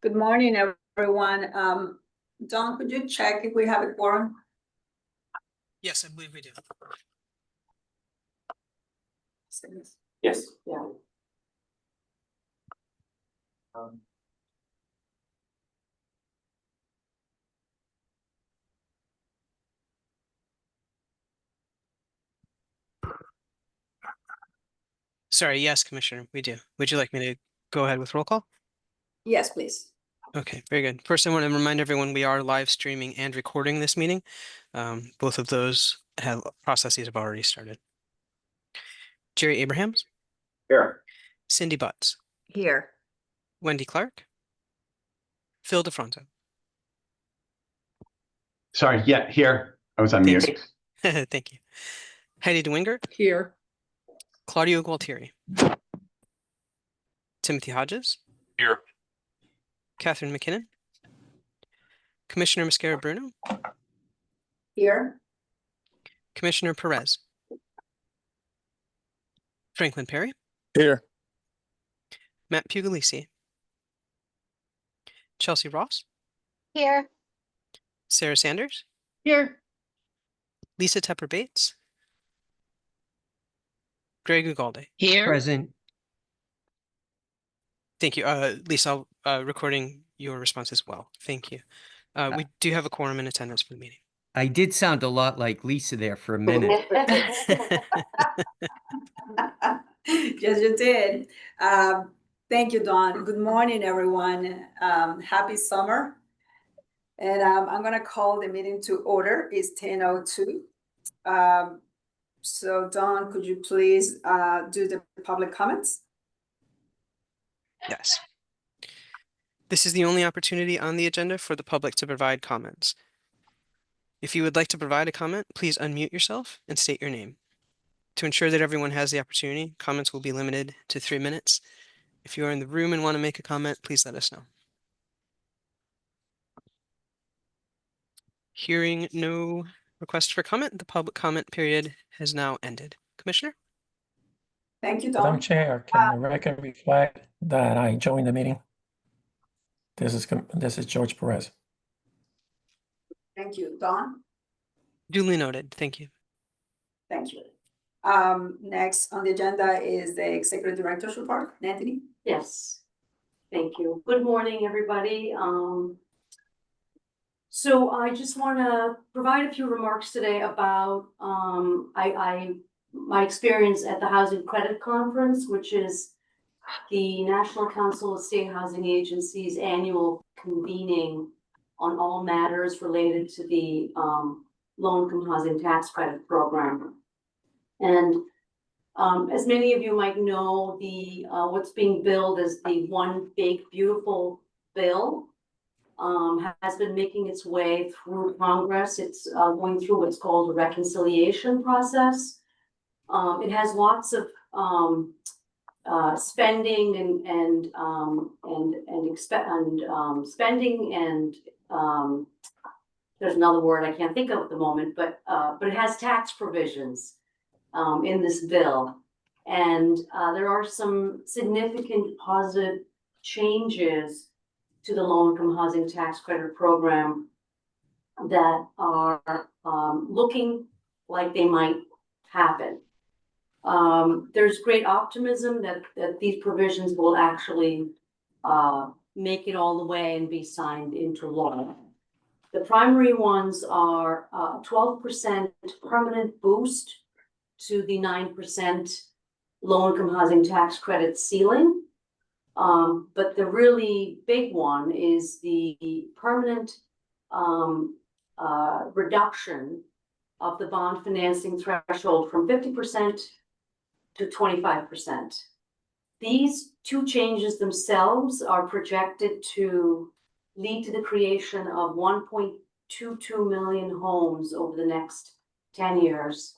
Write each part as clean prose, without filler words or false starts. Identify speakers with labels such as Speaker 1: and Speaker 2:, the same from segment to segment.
Speaker 1: Good morning, everyone. Don, could you check if we have a quorum?
Speaker 2: Yes, I believe we do.
Speaker 3: Yes.
Speaker 1: Yeah.
Speaker 2: Sorry, yes, Commissioner, we do. Would you like me to go ahead with roll call?
Speaker 1: Yes, please.
Speaker 2: Okay, very good. First, I want to remind everyone we are live streaming and recording this meeting. Both of those processes have already started. Jerry Abrahams,
Speaker 3: Here.
Speaker 2: Cindy Butts,
Speaker 4: Here.
Speaker 2: Wendy Clark, Phil DeFronto.
Speaker 3: Sorry, yeah, here. I was on mute.
Speaker 2: Thank you. Heidi DeWinger,
Speaker 4: Here.
Speaker 2: Claudio Gualtieri, Timothy Hodges,
Speaker 3: Here.
Speaker 2: Catherine McKinnon, Commissioner Mascara Bruno,
Speaker 1: Here.
Speaker 2: Commissioner Perez, Franklin Perry,
Speaker 5: Here.
Speaker 2: Matt Puglisi, Chelsea Ross,
Speaker 6: Here.
Speaker 2: Sarah Sanders,
Speaker 4: Here.
Speaker 2: Lisa Tepper Bates, Greg Ugalde.
Speaker 4: Here.
Speaker 5: Present.
Speaker 2: Thank you. Lisa, recording your response as well. Thank you. We do have a quorum in attendance for the meeting.
Speaker 5: I did sound a lot like Lisa there for a minute.
Speaker 1: Yes, you did. Thank you, Don. Good morning, everyone. Happy summer. And I'm going to call the meeting to order. It's 10:02. So, Don, could you please do the public comments?
Speaker 2: Yes. This is the only opportunity on the agenda for the public to provide comments. If you would like to provide a comment, please unmute yourself and state your name. To ensure that everyone has the opportunity, comments will be limited to 3 minutes. If you are in the room and want to make a comment, please let us know. Hearing no requests for comment, the public comment period has now ended. Commissioner?
Speaker 1: Thank you, Don.
Speaker 7: Madam Chair, can the record reflect that I joined the meeting? This is George Perez.
Speaker 1: Thank you, Don.
Speaker 2: Duly noted. Thank you.
Speaker 1: Thank you. Next on the agenda is the Executive Director's report. Anthony?
Speaker 8: Yes, thank you. Good morning, everybody. So I just want to provide a few remarks today about my experience at the Housing Credit Conference, which is the National Council of State Housing Agencies annual convening on all matters related to the low-income housing tax credit program. And as many of you might know, the what's being billed as the One Big Beautiful Bill has been making its way through Congress. It's going through what's called a reconciliation process. It has lots of spending and spending and there's another word I can't think of at the moment, but it has tax provisions in this bill, and there are some significant positive changes to the low-income housing tax credit program that are looking like they might happen. There's great optimism that these provisions will actually make it all the way and be signed into law. The primary ones are 12% permanent boost to the 9% low-income housing tax credit ceiling. But the really big one is the permanent reduction of the bond financing threshold from 50% to 25%. These two changes themselves are projected to lead to the creation of 1.22 million homes over the next 10 years,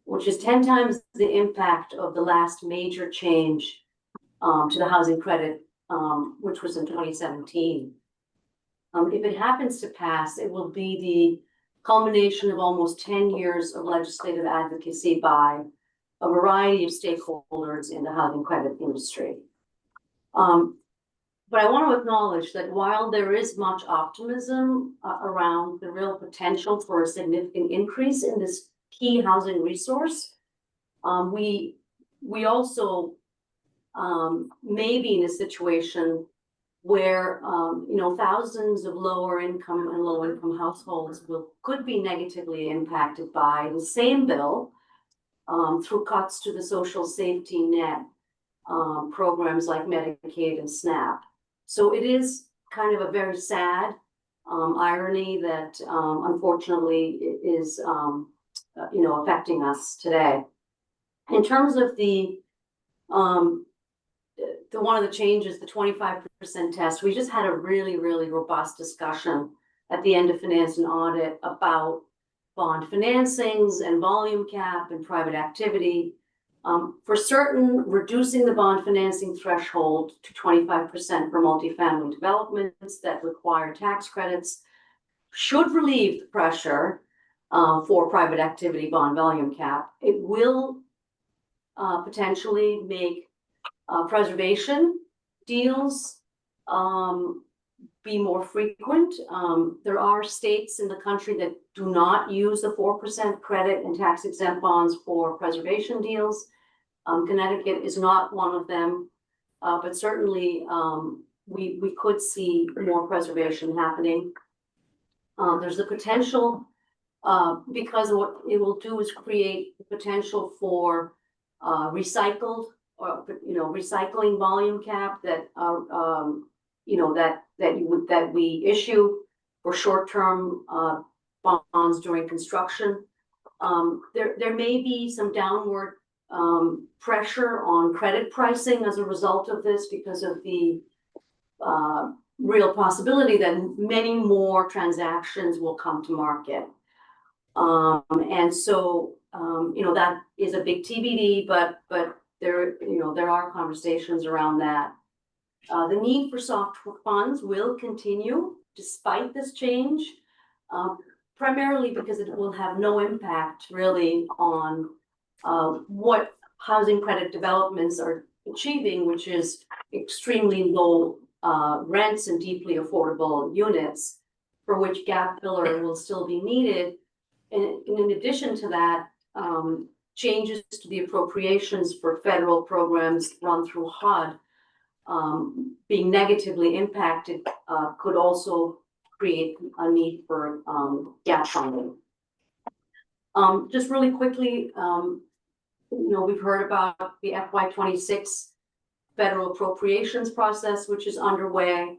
Speaker 8: which is 10 times the impact of the last major change to the housing credit, which was in 2017. If it happens to pass, it will be the culmination of almost 10 years of legislative advocacy by a variety of stakeholders in the housing credit industry. But I want to acknowledge that while there is much optimism around the real potential for a significant increase in this key housing resource, we also may be in a situation where thousands of lower income and low income households could be negatively impacted by the same bill through cuts to the social safety net programs like Medicaid and SNAP. So it is kind of a very sad irony that unfortunately is affecting us today. In terms of the one of the changes, the 25% test, we just had a really, really robust discussion at the end of Finance and Audit about bond financings and volume cap and private activity. For certain, reducing the bond financing threshold to 25% for multifamily developments that require tax credits should relieve the pressure for private activity bond volume cap. It will potentially make preservation deals be more frequent. There are states in the country that do not use the 4% credit and tax exempt bonds for preservation deals. Connecticut is not one of them, but certainly we could see more preservation happening. There's the potential, because what it will do is create the potential for recycled or recycling volume cap that that we issue for short-term bonds during construction. There may be some downward pressure on credit pricing as a result of this, because of the real possibility that many more transactions will come to market. And so that is a big TBD, but there are conversations around that. The need for soft funds will continue despite this change, primarily because it will have no impact really on what housing credit developments are achieving, which is extremely low rents and deeply affordable units, for which gap filler will still be needed. And in addition to that, changes to the appropriations for federal programs run through HUD being negatively impacted could also create a need for gap funding. Just really quickly, we've heard about the FY26 federal appropriations process, which is underway,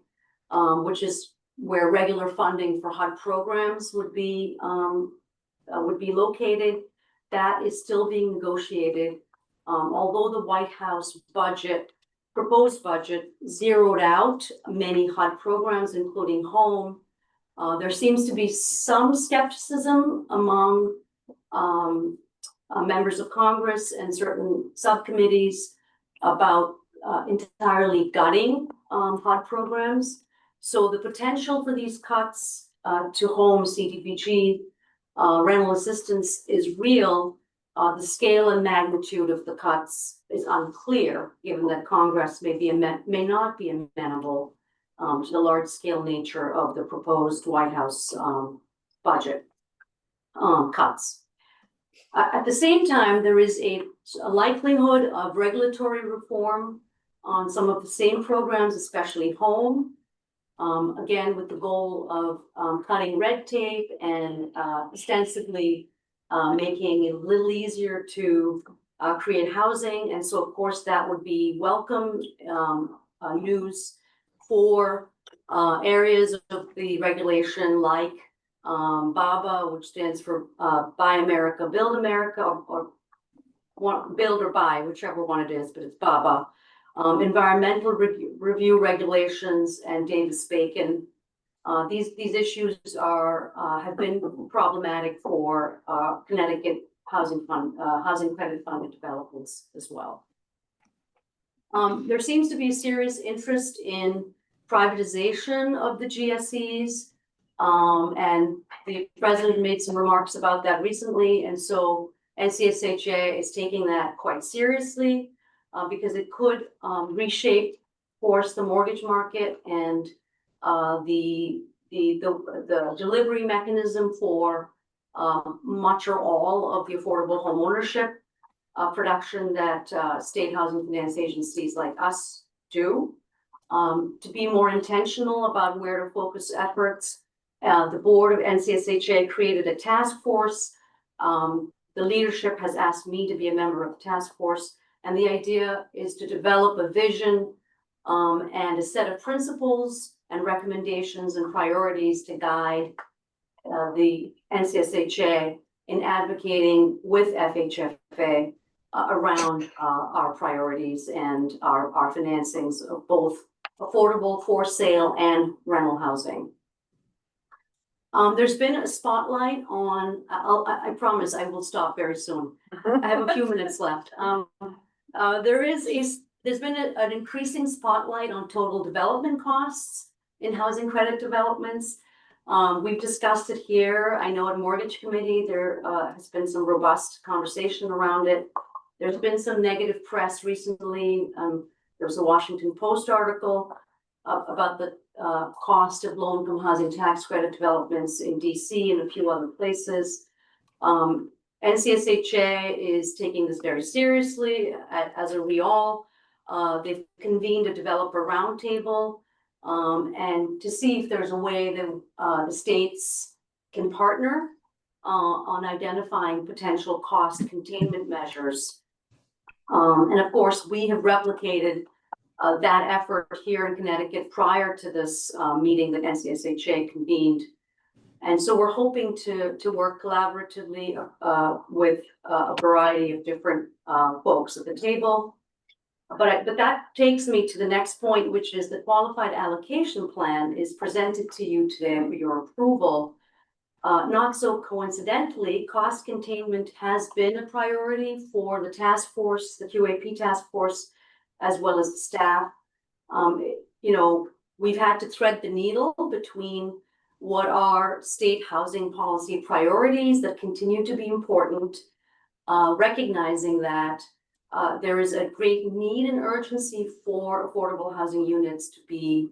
Speaker 8: which is where regular funding for HUD programs would be located. That is still being negotiated. Although the White House proposed budget zeroed out many HUD programs, including home, there seems to be some skepticism among members of Congress and certain subcommittees about entirely gutting HUD programs. So the potential for these cuts to home CDBG rental assistance is real. The scale and magnitude of the cuts is unclear, given that Congress may not be amenable to the large-scale nature of the proposed White House budget cuts. At the same time, there is a likelihood of regulatory reform on some of the same programs, especially home. Again, with the goal of cutting red tape and ostensibly making it a little easier to create housing. And so, of course, that would be welcome news for areas of the regulation like BABA, which stands for Buy America, Build America, or Build or Buy, whichever one it is, but it's BABA. Environmental review regulations and Davis-Bacon. These issues have been problematic for Connecticut housing credit funded developments as well. There seems to be a serious interest in privatization of the GSEs, and the president made some remarks about that recently, and so NCSHA is taking that quite seriously because it could reshape course, the mortgage market and the delivery mechanism for much or all of the affordable home ownership production that state housing finance agencies like us do. To be more intentional about where to focus efforts, the board of NCSHA created a task force. The leadership has asked me to be a member of the task force, and the idea is to develop a vision and a set of principles and recommendations and priorities to guide the NCSHA in advocating with FHFA around our priorities and our financings of both affordable for sale and rental housing. There's been a spotlight on, I promise I will stop very soon. I have a few minutes left. There's been an increasing spotlight on total development costs in housing credit developments. We've discussed it here. I know at Mortgage Committee, there has been some robust conversation around it. There's been some negative press recently. There was a Washington Post article about the cost of low-income housing tax credit developments in DC and a few other places. NCSHA is taking this very seriously, as are we all. They've convened a developer roundtable and to see if there's a way that the states can partner on identifying potential cost containment measures. And of course, we have replicated that effort here in Connecticut prior to this meeting that NCSHA convened. And so we're hoping to work collaboratively with a variety of different folks at the table. But that takes me to the next point, which is the qualified allocation plan is presented to you today for your approval. Not so coincidentally, cost containment has been a priority for the task force, the QAP task force, as well as the staff. We've had to thread the needle between what are state housing policy priorities that continue to be important, recognizing that there is a great need and urgency for affordable housing units to be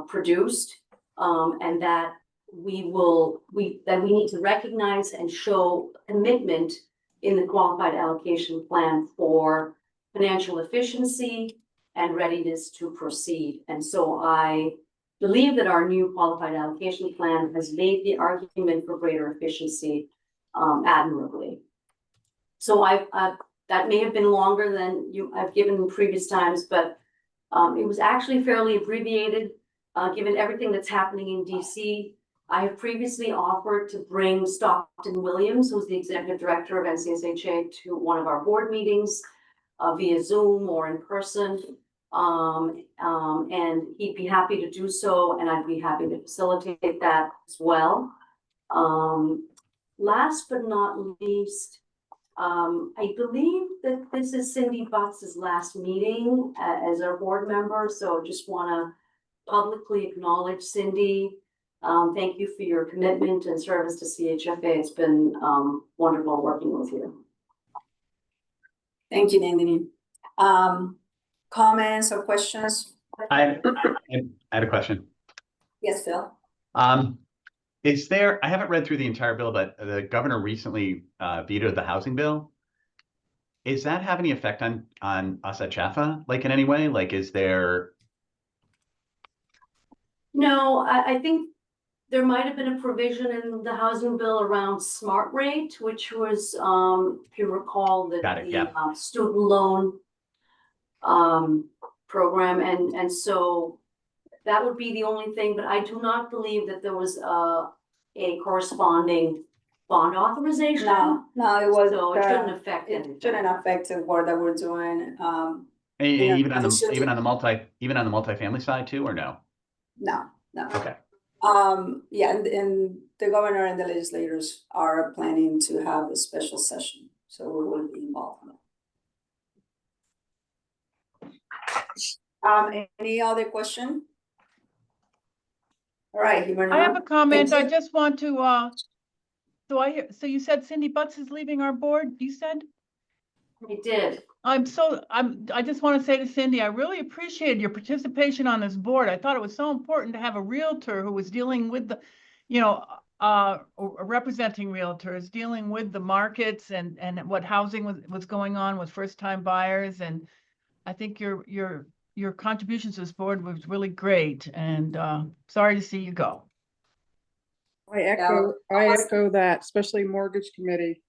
Speaker 8: produced, and that we need to recognize and show commitment in the qualified allocation plan for financial efficiency and readiness to proceed. And so I believe that our new qualified allocation plan has made the argument for greater efficiency admirably. So that may have been longer than I've given in previous times, but it was actually fairly abbreviated given everything that's happening in DC. I have previously offered to bring Stockton Williams, who's the executive director of NCSHA, to one of our board meetings via Zoom or in person. And he'd be happy to do so, and I'd be happy to facilitate that as well. Last but not least, I believe that this is Cindy Butts' last meeting as our board member, so just want to publicly acknowledge Cindy. Thank you for your commitment and service to CHFA. It's been wonderful working with you.
Speaker 1: Thank you, Nandini. Comments or questions?
Speaker 3: I had a question.
Speaker 1: Yes, Phil.
Speaker 3: Is there, I haven't read through the entire bill, but the governor recently vetoed the housing bill. Is that have any effect on us at CHFA, like in any way? Like, is there?
Speaker 8: No, I think there might have been a provision in the housing bill around smart rate, which was, if you recall, the student loan program. And so that would be the only thing, but I do not believe that there was a corresponding bond authorization.
Speaker 1: No, it was.
Speaker 8: So it shouldn't affect anything.
Speaker 1: It shouldn't affect the work that we're doing.
Speaker 3: Even on the multifamily side too, or no?
Speaker 1: No.
Speaker 3: Okay.
Speaker 1: Yeah, and the governor and the legislators are planning to have a special session, so we will be involved in it. Any other question? All right,
Speaker 4: I have a comment. I just want to, so you said Cindy Butts is leaving our board, you said?
Speaker 8: I did.
Speaker 4: I just want to say to Cindy, I really appreciated your participation on this board. I thought it was so important to have a realtor who was dealing with the, representing realtors, dealing with the markets and what housing was going on with first-time buyers. And I think your contributions to this board was really great. And sorry to see you go.
Speaker 6: I echo that, especially mortgage committee.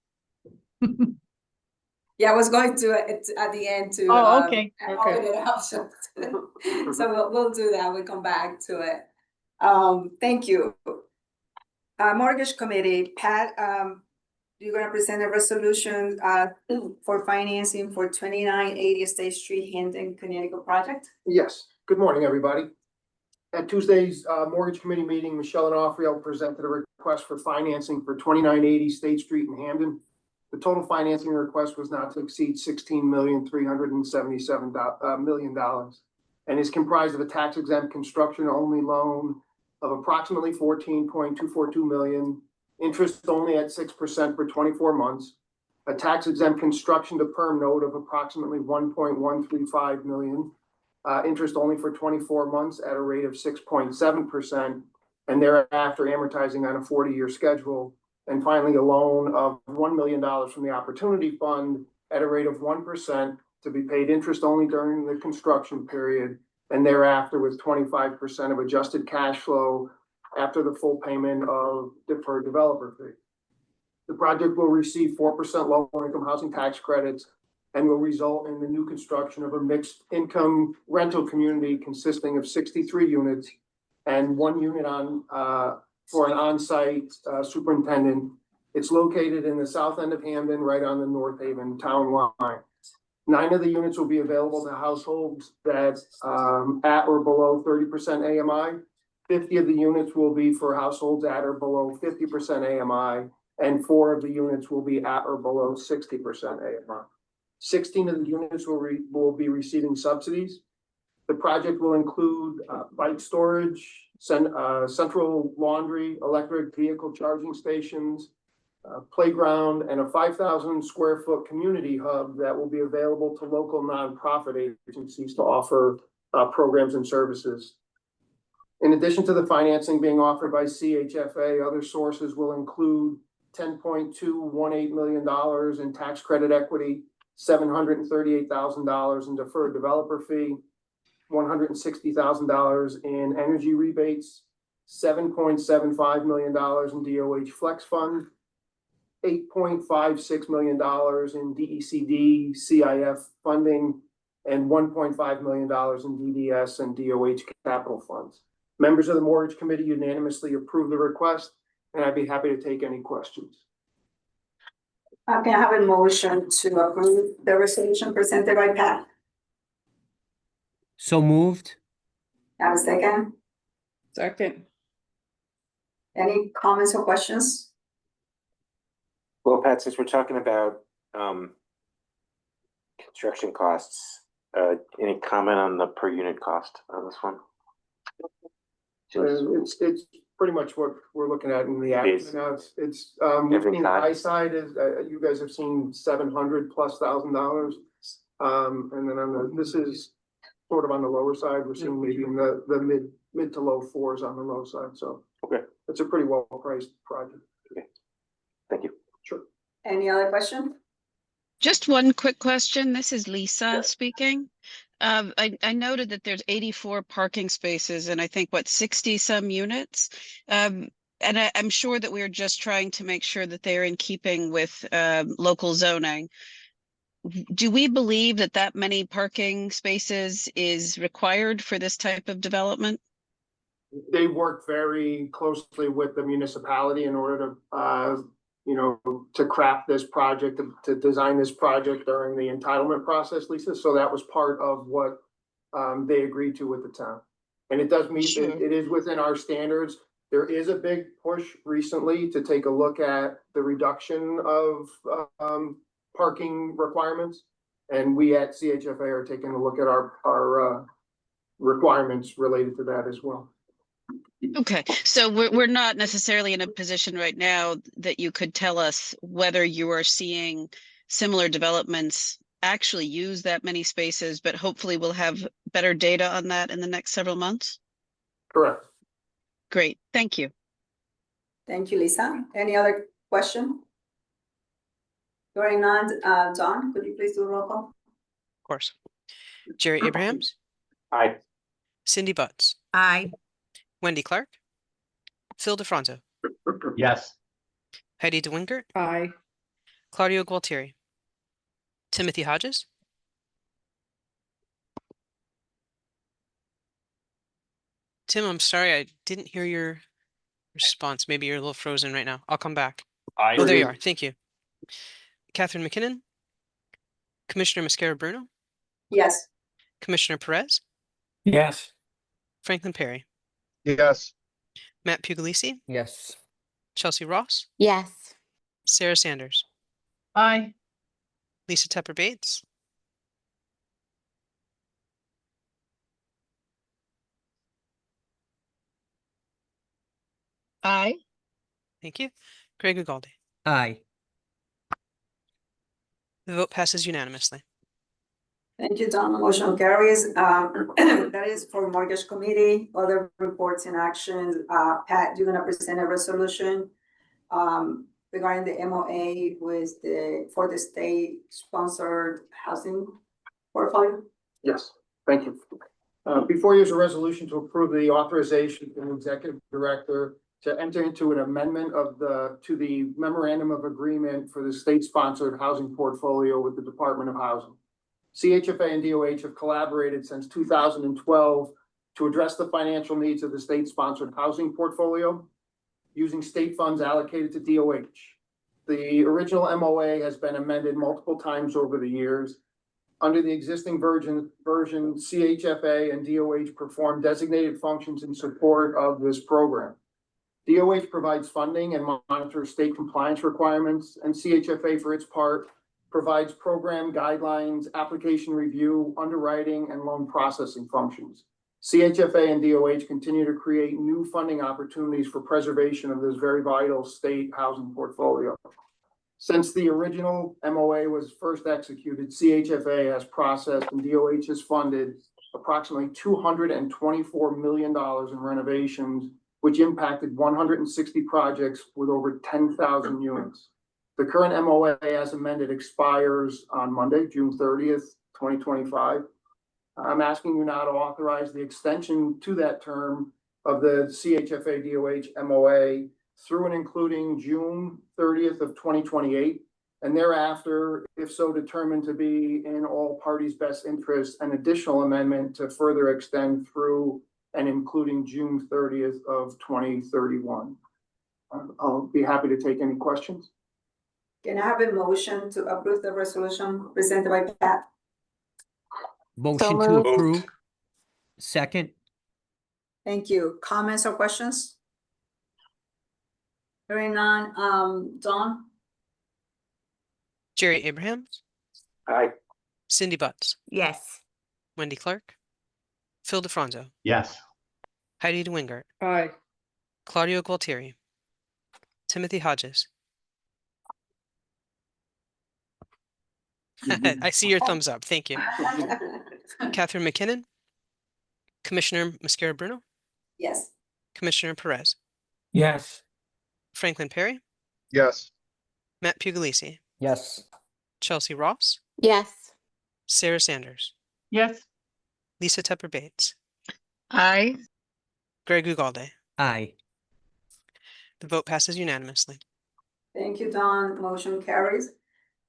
Speaker 1: Yeah, I was going to at the end to
Speaker 4: Oh, okay.
Speaker 1: open it up. So we'll do that. We'll come back to it. Thank you. Mortgage committee, Pat, you're gonna present a resolution for financing for 2980 State Street, Hampton, Connecticut project.
Speaker 9: Yes, good morning, everybody. At Tuesday's mortgage committee meeting, Michelle Onofrio presented a request for financing for 2980 State Street in Hamden. The total financing request was not to exceed $16,377,000 and is comprised of a tax exempt construction only loan of approximately $14.242 million, interest only at 6% for 24 months, a tax exempt construction to perm note of approximately $1.135 million, interest only for 24 months at a rate of 6.7%, and thereafter amortizing on a 40-year schedule. And finally, a loan of $1 million from the Opportunity Fund at a rate of 1% to be paid interest only during the construction period, and thereafter with 25% of adjusted cash flow after the full payment of deferred developer fee. The project will receive 4% lower income housing tax credits and will result in the new construction of a mixed income rental community consisting of 63 units and 1 unit for an on-site superintendent. It's located in the south end of Hamden, right on the North Haven town line. 9 of the units will be available to households that at or below 30% AMI. 50 of the units will be for households at or below 50% AMI, and 4 of the units will be at or below 60% AMI. 16 of the units will be receiving subsidies. The project will include bike storage, central laundry, electric vehicle charging stations, playground, and a 5,000 square foot community hub that will be available to local nonprofit agencies to offer programs and services. In addition to the financing being offered by CHFA, other sources will include $10.218 million in tax credit equity, $738,000 in deferred developer fee, $160,000 in energy rebates, $7.75 million in DOH Flex Fund, $8.56 million in DECD CIF funding, and $1.5 million in DDS and DOH capital funds. Members of the mortgage committee unanimously approved the request, and I'd be happy to take any questions.
Speaker 1: Can I have a motion to approve the resolution presented by Pat?
Speaker 5: So moved.
Speaker 1: Have a second?
Speaker 6: Second.
Speaker 1: Any comments or questions?
Speaker 10: Well, Pat, since we're talking about construction costs, any comment on the per unit cost on this one?
Speaker 9: It's pretty much what we're looking at in the action now. It's
Speaker 10: Every
Speaker 9: the high side is you guys have seen $700,000+, and then this is sort of on the lower side. We're seeing maybe in the mid to low fours on the low side. So
Speaker 10: okay,
Speaker 9: it's a pretty well priced project.
Speaker 10: Okay, thank you.
Speaker 9: Sure.
Speaker 1: Any other question?
Speaker 11: Just one quick question. This is Lisa speaking. I noted that there's 84 parking spaces and I think 60 some units. And I'm sure that we're just trying to make sure that they're in keeping with local zoning. Do we believe that many parking spaces is required for this type of development?
Speaker 9: They work very closely with the municipality in order to to craft this project, to design this project during the entitlement process, Lisa. So that was part of what they agreed to with the town. And it does meet,
Speaker 11: Sure.
Speaker 9: it is within our standards. There is a big push recently to take a look at the reduction of parking requirements. And we at CHFA are taking a look at our requirements related to that as well.
Speaker 11: Okay, so we're not necessarily in a position right now that you could tell us whether you are seeing similar developments actually use that many spaces, but hopefully we'll have better data on that in the next several months?
Speaker 9: Correct.
Speaker 11: Great, thank you.
Speaker 1: Thank you, Lisa. Any other question? Hearing none, John, could you please do a roll call?
Speaker 2: Of course. Jerry Abrahams,
Speaker 10: Aye.
Speaker 2: Cindy Butts,
Speaker 12: Aye.
Speaker 2: Wendy Clark, Phil DeFranco,
Speaker 3: Yes.
Speaker 2: Heidi DeWingert,
Speaker 6: Aye.
Speaker 2: Claudio Gualtieri, Timothy Hodges, Tim, I'm sorry, I didn't hear your response. Maybe you're a little frozen right now. I'll come back. Oh, there you are. Thank you. Catherine McKinnon, Commissioner Mascara-Bruno,
Speaker 1: Yes.
Speaker 2: Commissioner Perez,
Speaker 7: Yes.
Speaker 2: Franklin Perry,
Speaker 9: Yes.
Speaker 2: Matt Puglisi,
Speaker 5: Yes.
Speaker 2: Chelsea Ross,
Speaker 12: Yes.
Speaker 2: Sarah Sanders,
Speaker 4: Aye.
Speaker 2: Lisa Tepper Bates,
Speaker 11: Aye.
Speaker 2: thank you, Greg Ugalde.
Speaker 5: Aye.
Speaker 2: The vote passes unanimously.
Speaker 1: Thank you, Don. Motion carries. That is for mortgage committee, other reports and actions. Pat, you're gonna present a resolution regarding the MOA with for the state sponsored housing portfolio.
Speaker 9: Yes, thank you. Before you is a resolution to approve the authorization from the executive director to enter into an amendment to the memorandum of agreement for the state-sponsored housing portfolio with the Department of Housing. CHFA and DOH have collaborated since 2012 to address the financial needs of the state-sponsored housing portfolio using state funds allocated to DOH. The original MOA has been amended multiple times over the years. Under the existing version, CHFA and DOH perform designated functions in support of this program. DOH provides funding and monitors state compliance requirements, and CHFA, for its part, provides program guidelines, application review, underwriting, and loan processing functions. CHFA and DOH continue to create new funding opportunities for preservation of this very vital state housing portfolio. Since the original MOA was first executed, CHFA has processed and DOH has funded approximately $224 million in renovations, which impacted 160 projects with over 10,000 units. The current MOA as amended expires on Monday, June 30th, 2025. I'm asking you now to authorize the extension to that term of the CHFA DOH MOA through and including June 30th of 2028, and thereafter, if so determined to be in all parties' best interest, an additional amendment to further extend through and including June 30th of 2031. I'll be happy to take any questions.
Speaker 1: Can I have a motion to approve the resolution presented by Pat?
Speaker 5: Motion to
Speaker 12: moved.
Speaker 5: approve. Second.
Speaker 1: Thank you. Comments or questions? Hearing none, Don,
Speaker 2: Jerry Abrahams,
Speaker 10: Aye.
Speaker 2: Cindy Butts,
Speaker 12: Yes.
Speaker 2: Wendy Clark, Phil DeFranco,
Speaker 3: Yes.
Speaker 2: Heidi DeWingert,
Speaker 6: Aye.
Speaker 2: Claudio Gualtieri, Timothy Hodges. I see your thumbs up. Thank you. Catherine McKinnon, Commissioner Mascara-Bruno,
Speaker 1: yes.
Speaker 2: Commissioner Perez,
Speaker 7: Yes.
Speaker 2: Franklin Perry,
Speaker 9: Yes.
Speaker 2: Matt Puglisi,
Speaker 5: Yes.
Speaker 2: Chelsea Ross,
Speaker 12: Yes.
Speaker 2: Sarah Sanders,
Speaker 4: Yes.
Speaker 2: Lisa Tepper Bates,
Speaker 11: Aye.
Speaker 2: Greg Ugalde.
Speaker 5: Aye.
Speaker 2: The vote passes unanimously.
Speaker 1: Thank you, Don. Motion carries.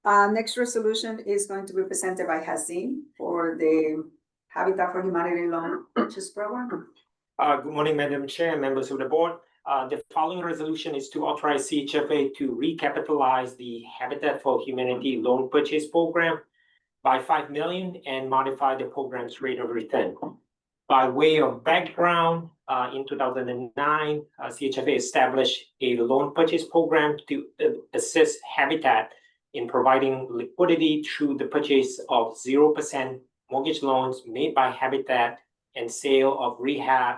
Speaker 1: Next resolution is going to be presented by Hazim for the Habitat for Humanity Loan Purchase Program.
Speaker 13: Good morning, Madam Chair and members of the board. The following resolution is to authorize CHFA to recapitalize the Habitat for Humanity Loan Purchase Program by $5 million and modify the program's rate of return. By way of background, in 2009, CHFA established a loan purchase program to assist Habitat in providing liquidity through the purchase of 0% mortgage loans made by Habitat and sale of rehab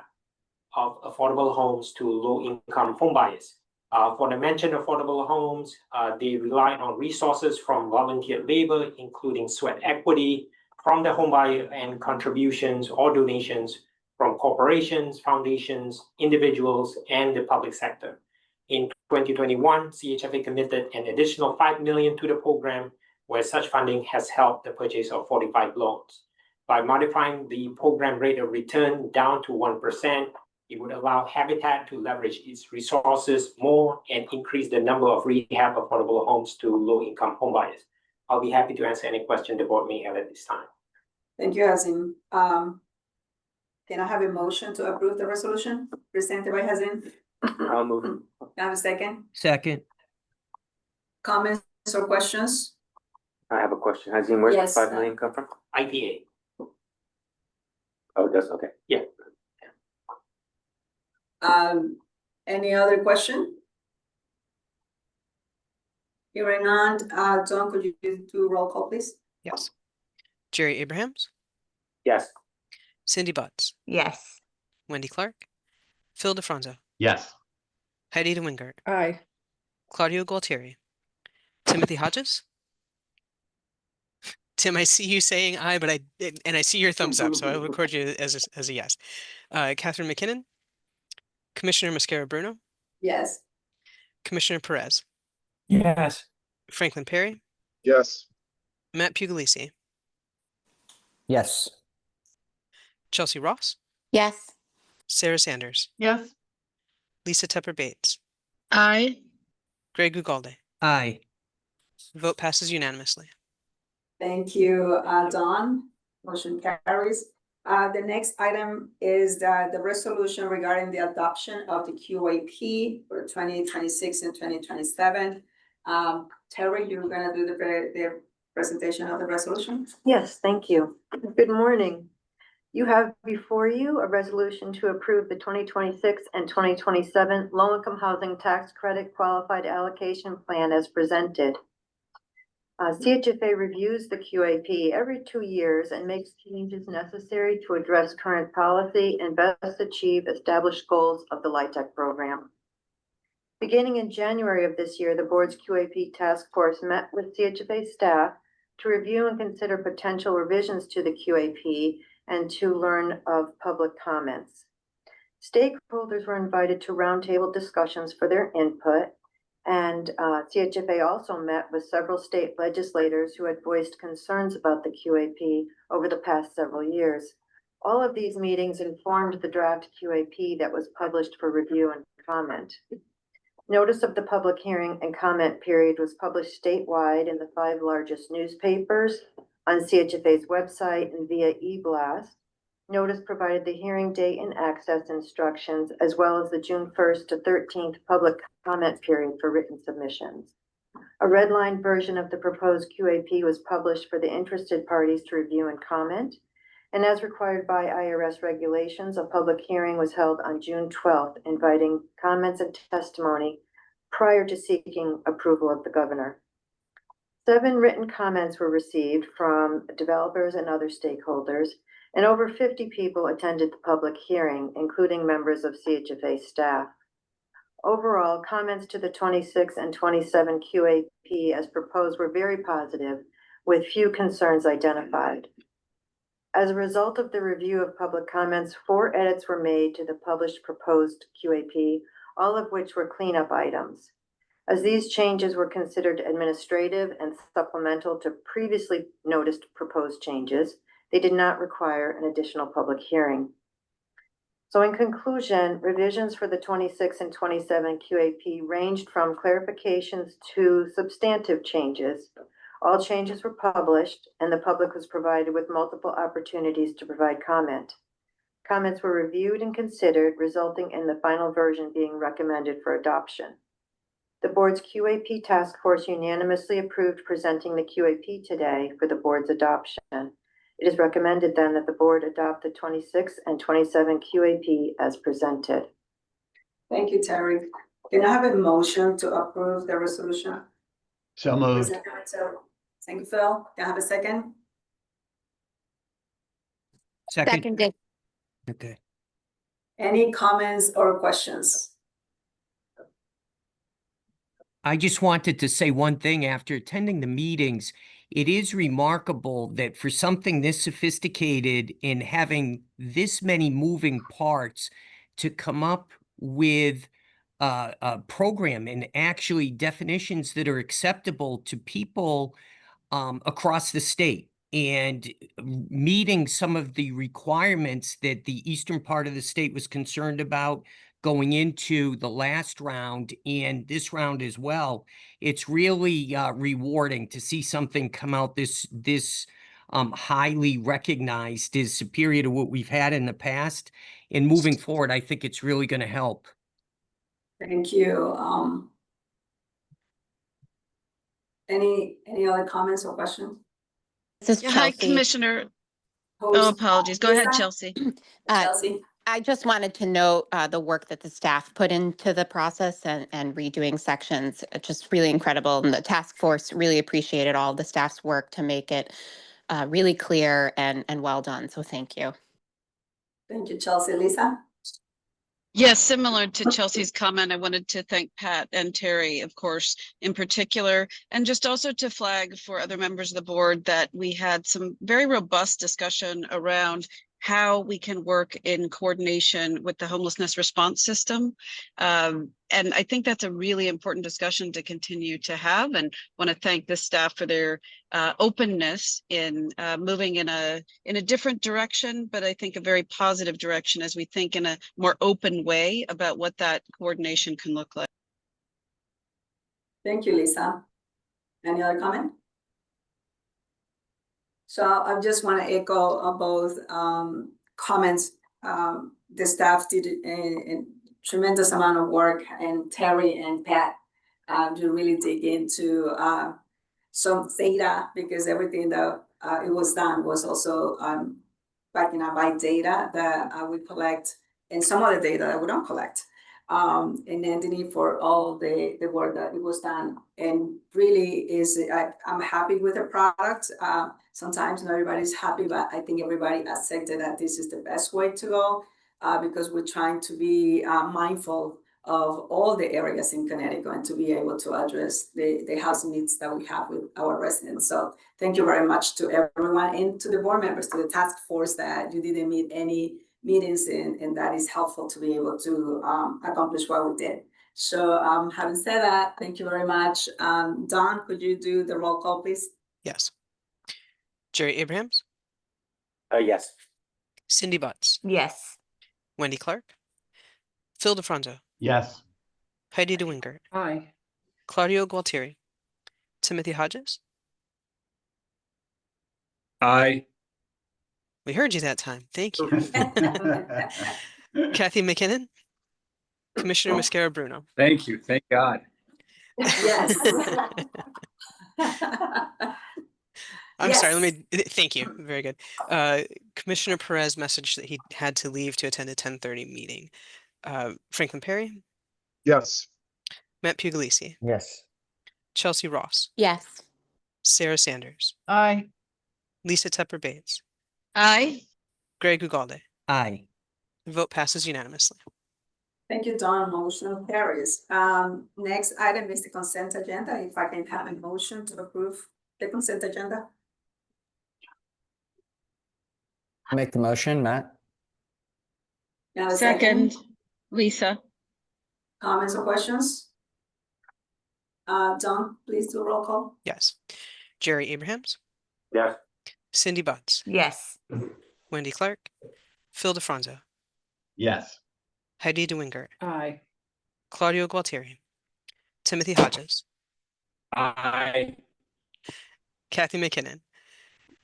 Speaker 13: of affordable homes to low-income homebuyers. For the mentioned affordable homes, they rely on resources from volunteer labor, including sweat equity from the homebuyer and contributions or donations from corporations, foundations, individuals, and the public sector. In 2021, CHFA committed an additional $5 million to the program, where such funding has helped the purchase of 45 loans. By modifying the program rate of return down to 1%, it would allow Habitat to leverage its resources more and increase the number of rehab affordable homes to low-income homebuyers. I'll be happy to answer any question the board may have at this time.
Speaker 1: Thank you, Hazim. Can I have a motion to approve the resolution presented by Hazim?
Speaker 10: I'll move.
Speaker 1: Can I have a second?
Speaker 5: Second.
Speaker 1: Comments or questions?
Speaker 10: I have a question. Hazim, where's the
Speaker 1: Yes,
Speaker 10: 5 million come from?
Speaker 13: IPA.
Speaker 10: Oh, that's okay.
Speaker 13: Yeah.
Speaker 1: Any other question? Hearing none, John, could you do roll call, please?
Speaker 2: Yes. Jerry Abrahams,
Speaker 10: Yes.
Speaker 2: Cindy Butts,
Speaker 12: Yes.
Speaker 2: Wendy Clark, Phil DeFranco,
Speaker 3: Yes.
Speaker 2: Heidi DeWingert,
Speaker 6: Aye.
Speaker 2: Claudio Gualtieri, Timothy Hodges. Tim, I see you saying aye, but I see your thumbs up, so I will record you as a yes. Catherine McKinnon, Commissioner Mascara Bruno,
Speaker 1: Yes.
Speaker 2: Commissioner Perez,
Speaker 7: Yes.
Speaker 2: Franklin Perry,
Speaker 9: Yes.
Speaker 2: Matt Puglisi,
Speaker 5: Yes.
Speaker 2: Chelsea Ross,
Speaker 12: Yes.
Speaker 2: Sarah Sanders,
Speaker 4: Yes.
Speaker 2: Lisa Tepper Bates,
Speaker 11: Aye.
Speaker 2: Greg Ugalde.
Speaker 5: Aye.
Speaker 2: Vote passes unanimously.
Speaker 1: Thank you, Don. Motion carries. The next item is the resolution regarding the adoption of the QAP for 2026 and 2027. Terry, you're gonna do the presentation of the resolution?
Speaker 14: Yes, thank you. Good morning. You have before you a resolution to approve the 2026 and 2027 low-income housing tax credit qualified allocation plan as presented. CHFA reviews the QAP every 2 years and makes changes necessary to address current policy and best achieve established goals of the LIHTC program. Beginning in January of this year, the board's QAP task force met with CHFA staff to review and consider potential revisions to the QAP and to learn of public comments. Stakeholders were invited to roundtable discussions for their input, and CHFA also met with several state legislators who had voiced concerns about the QAP over the past several years. All of these meetings informed the draft QAP that was published for review and comment. Notice of the public hearing and comment period was published statewide in the 5 largest newspapers, on CHFA's website, and via e-blast. Notice provided the hearing date and access instructions, as well as the June 1st to 13th public comment period for written submissions. A redlined version of the proposed QAP was published for the interested parties to review and comment. And as required by IRS regulations, a public hearing was held on June 12th, inviting comments and testimony prior to seeking approval of the governor. 7 written comments were received from developers and other stakeholders, and over 50 people attended the public hearing, including members of CHFA staff. Overall, comments to the 26 and 27 QAP as proposed were very positive, with few concerns identified. As a result of the review of public comments, 4 edits were made to the published proposed QAP, all of which were cleanup items. As these changes were considered administrative and supplemental to previously noticed proposed changes, they did not require an additional public hearing. So in conclusion, revisions for the 26 and 27 QAP ranged from clarifications to substantive changes. All changes were published, and the public was provided with multiple opportunities to provide comment. Comments were reviewed and considered, resulting in the final version being recommended for adoption. The board's QAP task force unanimously approved presenting the QAP today for the board's adoption. It is recommended then that the board adopt the 26 and 27 QAP as presented.
Speaker 1: Thank you, Terry. Can I have a motion to approve the resolution?
Speaker 3: So moved.
Speaker 1: Presented by Terry. Thank you, Phil. Can I have a second?
Speaker 5: Second.
Speaker 12: Seconded.
Speaker 5: Okay.
Speaker 1: Any comments or questions?
Speaker 5: I just wanted to say one thing after attending the meetings. It is remarkable that for something this sophisticated and having this many moving parts to come up with a program and actually definitions that are acceptable to people across the state and meeting some of the requirements that the eastern part of the state was concerned about going into the last round and this round as well. It's really rewarding to see something come out this highly recognized as superior to what we've had in the past. And moving forward, I think it's really going to help.
Speaker 1: Thank you. Any other comments or questions?
Speaker 12: This is
Speaker 11: Yeah, hi,
Speaker 12: Chelsea.
Speaker 11: Commissioner.
Speaker 1: Who's-
Speaker 11: Oh, apologies. Go ahead,
Speaker 1: Lisa?
Speaker 11: Chelsea.
Speaker 1: Chelsea?
Speaker 12: I just wanted to note the work that the staff put into the process and redoing sections. Just really incredible. And the task force really appreciated all the staff's work to make it really clear and well done. So thank you.
Speaker 1: Thank you, Chelsea. Lisa?
Speaker 11: Yes, similar to Chelsea's comment, I wanted to thank Pat and Terry, of course, in particular, and just also to flag for other members of the board that we had some very robust discussion around how we can work in coordination with the homelessness response system. And I think that's a really important discussion to continue to have, and want to thank the staff for their openness in moving in a different direction, but I think a very positive direction as we think in a more open way about what that coordination can look like.
Speaker 1: Thank you, Lisa. Any other comment? So I just want to echo both comments. The staff did a tremendous amount of work, and Terry and Pat to really dig into some data, because everything that it was done was also backing up by data that we collect, and some other data that we don't collect. And Anthony for all the work that it was done, and really I'm happy with the product. Sometimes not everybody's happy, but I think everybody accepted that this is the best way to go, because we're trying to be mindful of all the areas in Connecticut and to be able to address the housing needs that we have with our residents. So thank you very much to everyone, and to the board members, to the task force that you didn't meet any meetings in, and that is helpful to be able to accomplish what we did. So having said that, thank you very much. Don, could you do the roll call, please?
Speaker 2: Yes. Jerry Abrahams,
Speaker 10: Yes.
Speaker 2: Cindy Butts,
Speaker 12: Yes.
Speaker 2: Wendy Clark, Phil DeFranco,
Speaker 3: Yes.
Speaker 2: Heidi DeWingert,
Speaker 6: Aye.
Speaker 2: Claudio Gualtieri, Timothy Hodges.
Speaker 15: Aye.
Speaker 2: We heard you that time. Thank you. Kathy McKinnon, Commissioner Mascara Bruno.
Speaker 15: Thank you. Thank God.
Speaker 1: Yes.
Speaker 2: I'm
Speaker 1: Yes.
Speaker 2: sorry, thank you. Very good. Commissioner Perez messaged that he had to leave to attend a 10:30 meeting. Franklin Perry,
Speaker 15: Yes.
Speaker 2: Matt Puglisi,
Speaker 5: Yes.
Speaker 2: Chelsea Ross,
Speaker 12: Yes.
Speaker 2: Sarah Sanders,
Speaker 4: Aye.
Speaker 2: Lisa Tepper Bates,
Speaker 11: Aye.
Speaker 2: Greg Ugalde.
Speaker 5: Aye.
Speaker 2: The vote passes unanimously.
Speaker 1: Thank you, Don. Motion carries. Next item is the consent agenda. If I can have a motion to approve the consent agenda.
Speaker 5: Make the motion, Matt.
Speaker 1: Now a
Speaker 11: Second, Lisa.
Speaker 1: Comments or questions? Don, please do a roll call.
Speaker 2: Yes. Jerry Abrahams,
Speaker 10: Yes.
Speaker 2: Cindy Butts,
Speaker 12: Yes.
Speaker 2: Wendy Clark, Phil DeFranco,
Speaker 3: Yes.
Speaker 2: Heidi DeWingert,
Speaker 6: Aye.
Speaker 2: Claudio Gualtieri, Timothy Hodges,
Speaker 15: Aye.
Speaker 2: Kathy McKinnon,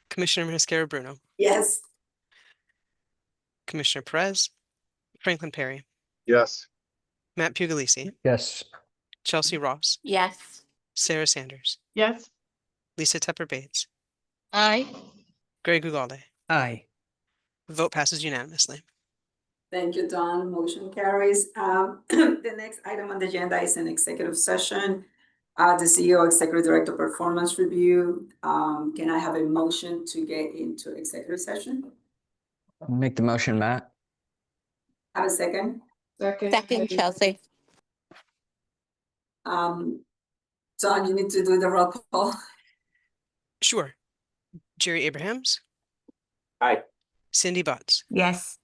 Speaker 2: Commissioner Mascara Bruno,
Speaker 1: Yes.
Speaker 2: Commissioner Perez, Franklin Perry,
Speaker 15: Yes.
Speaker 2: Matt Puglisi,
Speaker 5: Yes.
Speaker 2: Chelsea Ross,
Speaker 12: Yes.
Speaker 2: Sarah Sanders,
Speaker 4: Yes.
Speaker 2: Lisa Tepper Bates,
Speaker 11: Aye.
Speaker 2: Greg Ugalde.
Speaker 5: Aye.
Speaker 2: The vote passes unanimously.
Speaker 1: Thank you, Don. Motion carries. The next item on the agenda is an executive session. The CEO, Executive Director Performance Review. Can I have a motion to get into executive session?
Speaker 5: Make the motion, Matt.
Speaker 1: Have a second?
Speaker 6: Second.
Speaker 12: Second, Chelsea.
Speaker 1: John, you need to do the roll call.
Speaker 2: Sure. Jerry Abrahams,
Speaker 10: Aye.
Speaker 2: Cindy Butts,
Speaker 12: Yes.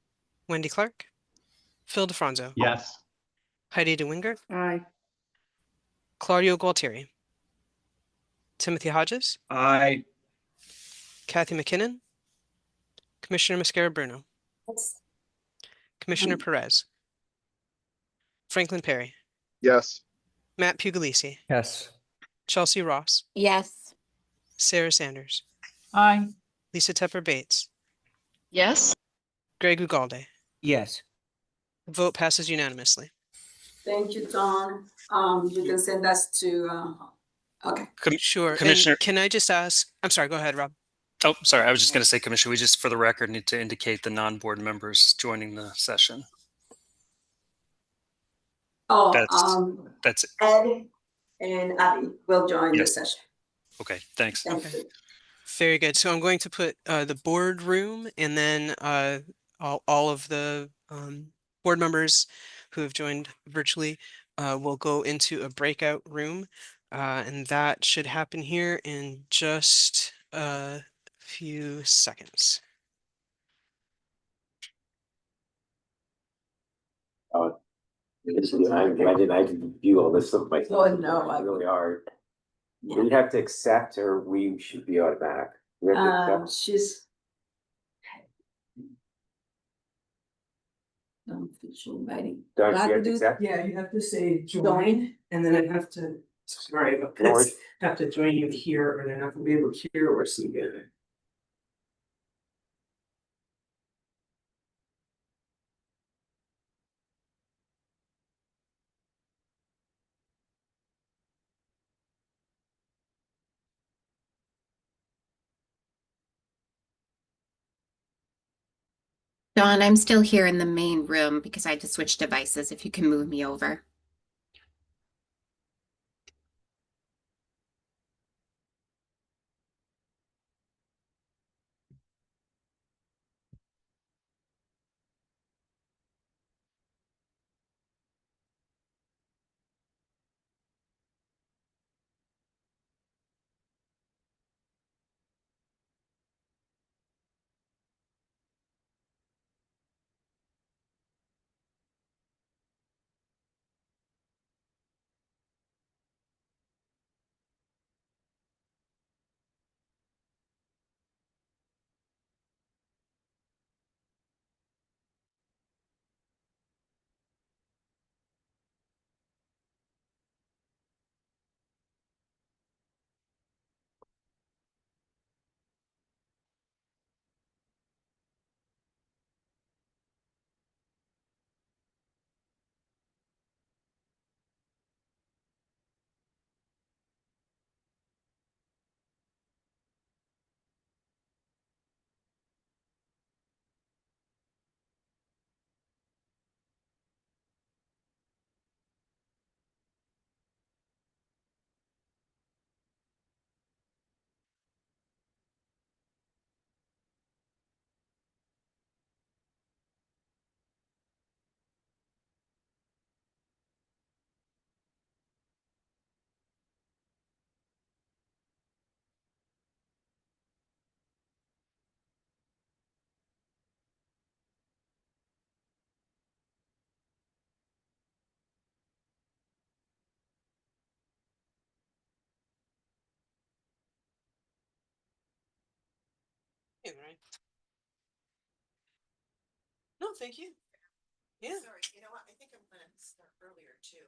Speaker 2: Wendy Clark, Phil DeFranzo,
Speaker 3: Yes.
Speaker 2: Heidi DeWinger,
Speaker 6: Aye.
Speaker 2: Claudio Gualtieri, Timothy Hodges,
Speaker 15: Aye.
Speaker 2: Kathy McKinnon, Commissioner Mascara Bruno,
Speaker 1: Yes.
Speaker 2: Commissioner Perez, Franklin Perry,
Speaker 15: Yes.
Speaker 2: Matt Puglisi,
Speaker 7: Yes.
Speaker 2: Chelsea Ross,
Speaker 12: Yes.
Speaker 2: Sarah Sanders,
Speaker 4: Aye.
Speaker 2: Lisa Tepper Bates,
Speaker 11: Yes.
Speaker 2: Greg Ugalde.
Speaker 5: Yes.
Speaker 2: The vote passes unanimously.
Speaker 1: Thank you, John. You can send us to, okay.
Speaker 2: Sure. And
Speaker 16: Commissioner-
Speaker 2: can I just ask, I'm sorry, go ahead, Rob.
Speaker 16: Oh, sorry. I was just going to say, Commissioner, we just, for the record, need to indicate the non-board members joining the session.
Speaker 1: Oh,
Speaker 16: That's it.
Speaker 1: Ed and Abby will join the
Speaker 16: Yes.
Speaker 1: session.
Speaker 16: Okay, thanks.
Speaker 1: Thank you.
Speaker 2: Very good. So I'm going to put the boardroom and then all of the board members who have joined virtually will go into a breakout room. And that should happen here in just a few seconds.
Speaker 10: I didn't view all this stuff myself.
Speaker 1: Oh, no, I-
Speaker 10: Really hard. Do we have to accept or we should be automatic? We have to accept?
Speaker 1: She's. Non-official writing.
Speaker 10: Don't
Speaker 1: I
Speaker 10: you have to
Speaker 1: do-
Speaker 10: accept?
Speaker 2: Yeah, you have to say
Speaker 1: Join.
Speaker 2: and then I have to, sorry about
Speaker 10: No worries.
Speaker 2: have to join you here or they're not going to be able to hear or see you.
Speaker 12: Dawn, I'm still here in the main room because I had to switch devices. If you can move me over.
Speaker 2: No, thank you. Yeah.
Speaker 17: Sorry, you know what? I think I'm gonna start earlier too.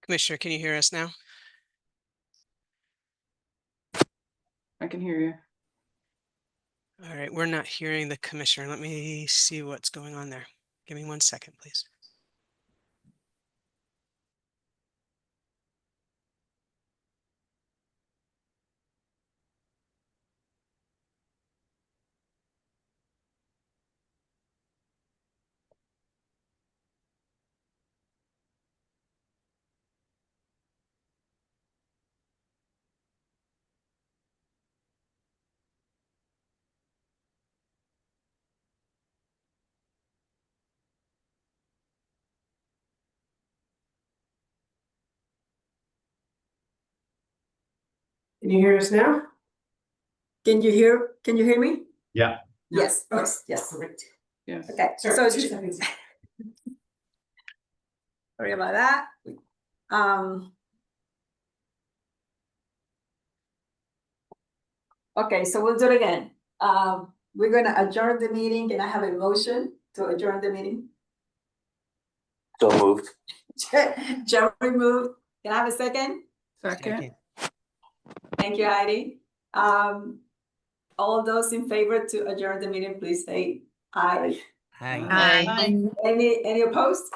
Speaker 2: Commissioner, can you hear us now?
Speaker 6: I can hear you.
Speaker 2: All right, we're not hearing the commissioner. Let me see what's going on there. Give me 1 second, please.
Speaker 1: Can you hear us now? Can you hear me?
Speaker 3: Yeah.
Speaker 1: Yes, yes. Correct.
Speaker 6: Yes.
Speaker 1: Okay, so 2 seconds. Sorry about that. Okay, so we'll do it again. We're gonna adjourn the meeting. Can I have a motion to adjourn the meeting?
Speaker 10: So moved.
Speaker 1: Jerry moved. Can I have a second?
Speaker 6: Second.
Speaker 1: Thank you, Heidi. All those in favor to adjourn the meeting, please say aye.
Speaker 5: Hi.
Speaker 1: Any opposed?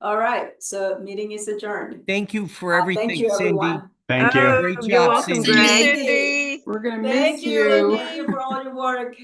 Speaker 1: All right, so meeting is adjourned.
Speaker 5: Thank you for
Speaker 1: Thank
Speaker 5: everything,
Speaker 1: you,
Speaker 5: Cindy.
Speaker 1: everyone.
Speaker 3: Thank you.
Speaker 5: Great
Speaker 6: You're
Speaker 5: job,
Speaker 6: welcome,
Speaker 5: Cindy.
Speaker 6: Greg.
Speaker 1: Cindy.
Speaker 6: We're gonna
Speaker 1: Thank
Speaker 6: miss
Speaker 1: you,
Speaker 6: you.
Speaker 1: thank you for all your work.